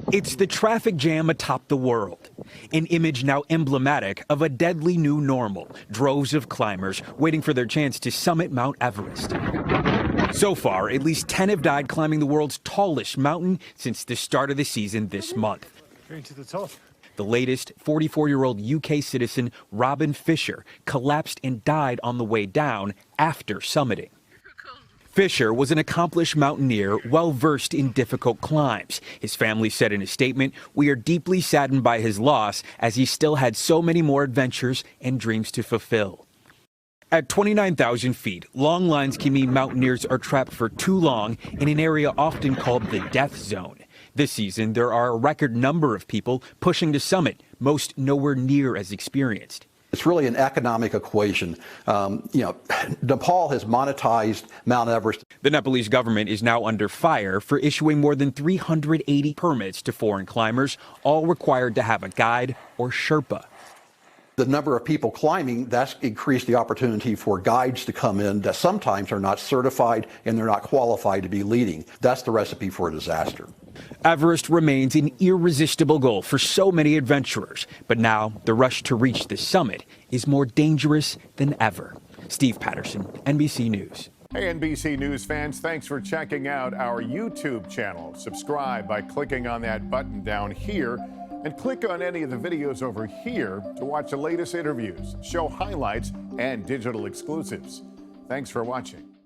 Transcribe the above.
It's the traffic jam atop the world, an image now emblematic of a deadly new normal, droves of climbers waiting for their chance to summit Mount Everest. So far, at least 10 have died climbing the world's tallest mountain since the start of the season this month. Going to the top. The latest, 44-year-old UK citizen Robin Fisher collapsed and died on the way down after summiting. Fisher was an accomplished mountaineer, well-versed in difficult climbs. His family said in a statement, "We are deeply saddened by his loss, as he still had so many more adventures and dreams to fulfill." At 29,000 feet, long lines can mean mountaineers are trapped for too long in an area often called the death zone. This season, there are a record number of people pushing to summit, most nowhere near as experienced. It's really an economic equation. Nepal has monetized Mount Everest. The Nepalese government is now under fire for issuing more than 380 permits to foreign climbers, all required to have a guide or Sherpa. The number of people climbing, that's increased the opportunity for guides to come in that sometimes are not certified and they're not qualified to be leading. That's the recipe for a disaster. Everest remains an irresistible goal for so many adventurers, but now the rush to reach the summit is more dangerous than ever. Steve Patterson, NBC News. Hey, NBC News fans, thanks for checking out our YouTube channel. Subscribe by clicking on that button down here and click on any of the videos over here to watch the latest interviews, show highlights, and digital exclusives. Thanks for watching.